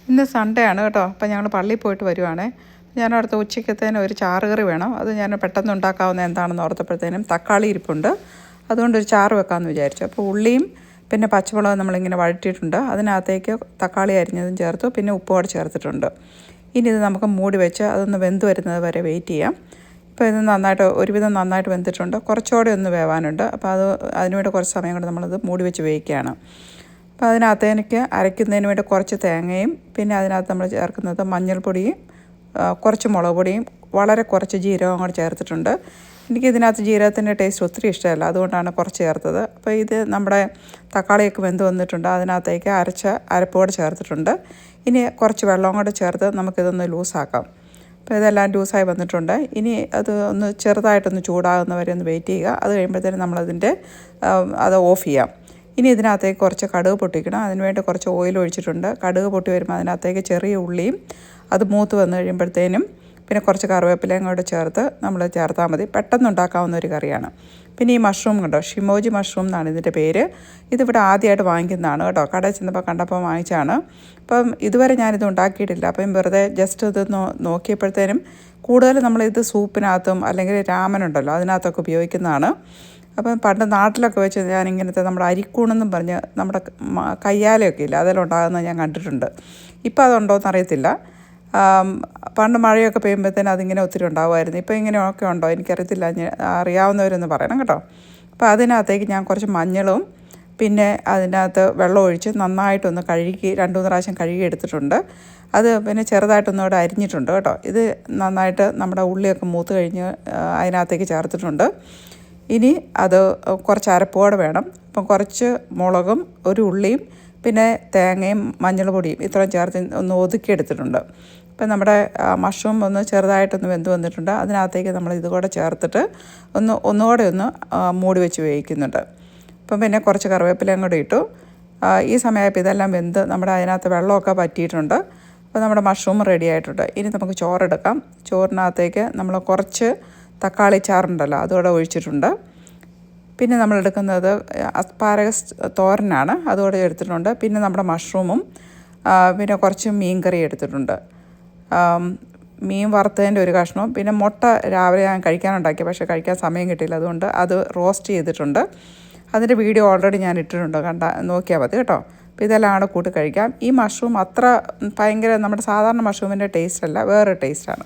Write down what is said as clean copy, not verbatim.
ഇന്ന് സൺഡേ ആണ് കേട്ടോ. അപ്പോൾ ഞങ്ങൾ പള്ളിയിൽ പോയിട്ട് വരുവാണേ. ഞാൻ അടുത്ത ഉച്ചയ്ക്കത്തേന് ഒരു ചാറ് കറി വേണം. അത് ഞാൻ പെട്ടെന്ന് ഉണ്ടാക്കാവുന്ന എന്താണെന്ന് ഓർത്തപ്പോഴത്തേനും തക്കാളി ഇരിപ്പുണ്ട്. അതുകൊണ്ടൊരു ചാറ് വെക്കാമെന്ന് വിചാരിച്ചു. അപ്പോൾ ഉള്ളിയും പിന്നെ പച്ചമുളകും നമ്മളിങ്ങനെ വഴറ്റിയിട്ടുണ്ട്. അതിനകത്തേക്ക് തക്കാളി അരിഞ്ഞതും ചേർത്തു, പിന്നെ ഉപ്പും കൂടെ ചേർത്തിട്ടുണ്ട്. ഇനി ഇത് നമുക്ക് മൂടി വെച്ച് അതൊന്ന് വെന്ത് വരുന്നത് വരെ വെയിറ്റ് ചെയ്യാം. ഇപ്പോൾ ഇത് നന്നായിട്ട് ഒരുവിധം നന്നായിട്ട് വെന്തിട്ടുണ്ട്. കുറച്ചുകൂടെ ഒന്ന് വേവാനുണ്ട്. അപ്പോൾ അതിനുവേണ്ടി കുറച്ച് സമയം കൊണ്ട് നമ്മളത് മൂടി വെച്ച് വേവിക്കുകയാണ്. അപ്പോൾ അതിനകത്തേക്ക് അരയ്ക്കുന്നതിന് വേണ്ടി കുറച്ച് തേങ്ങയും പിന്നെ അതിനകത്ത് നമ്മൾ ചേർക്കുന്നത് മഞ്ഞൾപ്പൊടിയും കുറച്ച് മുളക് പൊടിയും വളരെ കുറച്ച് ജീരകവും കൂടെ ചേർത്തിട്ടുണ്ട്. എനിക്കിതിനകത്ത് ജീരകത്തിൻ്റെ ടേസ്റ്റ് ഒത്തിരി ഇഷ്ടമല്ല, അതുകൊണ്ടാണ് കുറച്ച് ചേർത്തത്. അപ്പോൾ ഇത് നമ്മുടെ തക്കാളിയൊക്കെ വെന്ത് വന്നിട്ടുണ്ട്. അതിനകത്തേക്ക് അരപ്പോടെ ചേർത്തിട്ടുണ്ട്. ഇനി കുറച്ച് വെള്ളം കൂടെ ചേർത്ത് നമുക്കിതൊന്ന് ലൂസാക്കാം. അപ്പോൾ ഇതെല്ലാം ലൂസായി വന്നിട്ടുണ്ട്. ഇനി അത് ഒന്ന് ചെറുതായിട്ടൊന്ന് ചൂടാകുന്നവരെ ഒന്ന് വെയിറ്റ് ചെയ്യുക. അത് കഴിയുമ്പോഴത്തേനും അത് ഓഫ് ചെയ്യാം. ഇനി ഇതിനകത്തേക്ക് കുറച്ച് കടുക് പൊട്ടിക്കണം. അതിനുവേണ്ടി കുറച്ച് ഓയിൽ ഒഴിച്ചിട്ടുണ്ട്. കടുക് പൊട്ടി വരുമ്പോൾ അതിനകത്തേക്ക് ചെറിയ ഉള്ളിയും അത് മൂത്ത് വന്നു കഴിയുമ്പോഴത്തേനും പിന്നെ കുറച്ച് കറിവേപ്പിലയും കൂടെ ചേർത്ത് നമ്മൾ ചേർത്താൽ മതി. പെട്ടെന്ന് ഉണ്ടാക്കാവുന്ന ഒരു കറിയാണ്. പിന്നെ ഈ മഷ്റൂം കണ്ടോ, ഷിമോജി മഷ്റൂം എന്നാണ് ഇതിൻ്റെ പേര്. ഇതിവിടെ ആദ്യമായിട്ട് വാങ്ങിക്കുന്നതാണ് കേട്ടോ. കടയിൽ ചെന്നപ്പോൾ കണ്ടപ്പോൾ വാങ്ങിച്ചാണ്. അപ്പം ഇതുവരെ ഞാനിത് ഉണ്ടാക്കിയിട്ടില്ല. അപ്പം വെറുതെ ജസ്റ്റ് ഇത് നോക്കിയപ്പോഴത്തേനും കൂടുതൽ നമ്മളിത് സൂപ്പിനകത്തും അല്ലെങ്കിൽ രാമനുണ്ടല്ലോ അതിനകത്തൊക്കെ ഉപയോഗിക്കുന്നതാണ്. അപ്പം പണ്ട് നാട്ടിലൊക്കെ വെച്ച് ഞാനിങ്ങനത്തെ നമ്മുടെ അരിക്കൂണെന്നും പറഞ്ഞ് നമ്മുടെ കയ്യാലയൊക്കെ ഇല്ല അതെല്ലാം ഉണ്ടാകുന്നത് ഞാൻ കണ്ടിട്ടുണ്ട്. ഇപ്പം അതുണ്ടോയെന്ന് അറിയത്തില്ല. പണ്ട് മഴയൊക്കെ പെയ്യുമ്പോഴത്തേനും അതിങ്ങനെ ഒത്തിരി ഉണ്ടാകുമായിരുന്നു. ഇപ്പോൾ ഇങ്ങനെയൊക്കെ ഉണ്ടോ എനിക്കറിയത്തില്ല. അറിയാവുന്നവരൊന്ന് പറയണം കേട്ടോ. അപ്പോൾ അതിനകത്തേക്ക് ഞാൻ കുറച്ച് മഞ്ഞളും പിന്നെ അതിനകത്ത് വെള്ളം ഒഴിച്ച് നന്നായിട്ടൊന്ന് കഴുകി 2-3 പ്രാവശ്യം കഴുകി എടുത്തിട്ടുണ്ട്. അത് പിന്നെ ചെറുതായിട്ടൊന്നുകൂടെ അരിഞ്ഞിട്ടുണ്ട് കേട്ടോ. ഇത് നന്നായിട്ട് നമ്മുടെ ഉള്ളിയൊക്കെ മൂത്ത് കഴിഞ്ഞ് അതിനകത്തേക്ക് ചേർത്തിട്ടുണ്ട്. ഇനി അത് കുറച്ച് അരപ്പോടെ വേണം. അപ്പം കുറച്ച് മുളകും ഒരു ഉള്ളിയും പിന്നെ തേങ്ങയും മഞ്ഞൾ പൊടിയും ഇത്രയും ചേർത്ത് ഒന്ന് ഒതുക്കിയെടുത്തിട്ടുണ്ട്. അപ്പം നമ്മുടെ മഷ്റൂം ഒന്ന് ചെറുതായിട്ടൊന്ന് വെന്ത് വന്നിട്ടുണ്ട്. അതിനകത്തേക്ക് നമ്മൾ ഇതുകൂടെ ചേർത്തിട്ട് ഒന്നുകൂടെ ഒന്ന് മൂടി വെച്ച് വേവിക്കുന്നുണ്ട്. അപ്പം പിന്നെ കുറച്ച് കറിവേപ്പിലയും കൂടെ ഇട്ടു. ഈ സമയമായപ്പോൾ ഇതെല്ലാം വെന്ത് നമ്മുടെ അതിനകത്ത് വെള്ളമൊക്കെ പറ്റിയിട്ടുണ്ട്. അപ്പോൾ നമ്മുടെ മഷ്റൂം റെഡി ആയിട്ടുണ്ട്. ഇനി നമുക്ക് ചോറെടുക്കാം. ചോറിനകത്തേക്ക് നമ്മൾ കുറച്ച് തക്കാളി ചാറുണ്ടല്ലോ അതുകൂടെ ഒഴിച്ചിട്ടുണ്ട്. പിന്നെ നമ്മളെടുക്കുന്നത് അസ്പാരഗസ് തോരനാണ്, അതുകൂടെ എടുത്തിട്ടുണ്ട്. പിന്നെ നമ്മുടെ മഷ്റൂമും പിന്നെ കുറച്ച് മീൻ കറി എടുത്തിട്ടുണ്ട്. മീൻ വറുത്തതിൻ്റെ ഒരു കഷ്ണവും പിന്നെ മുട്ട രാവിലെ ഞാൻ കഴിക്കാനുണ്ടാക്കി, പക്ഷേ കഴിക്കാൻ സമയം കിട്ടിയില്ല. അതുകൊണ്ട് അത് റോസ്റ്റ് ചെയ്തിട്ടുണ്ട്. അതിൻ്റെ വീഡിയോ ഓൾറെഡി ഞാൻ ഇട്ടിട്ടുണ്ട്, നോക്കിയാൽ മതി കേട്ടോ. അപ്പോൾ ഇതെല്ലാം കൂടെ കൂട്ടി കഴിക്കാം. ഈ മഷ്റൂം അത്ര ഭയങ്കര നമ്മുടെ സാധാരണ മഷ്റൂമിൻ്റെ ടേസ്റ്റ് അല്ല, വേറൊരു ടേസ്റ്റാണ്.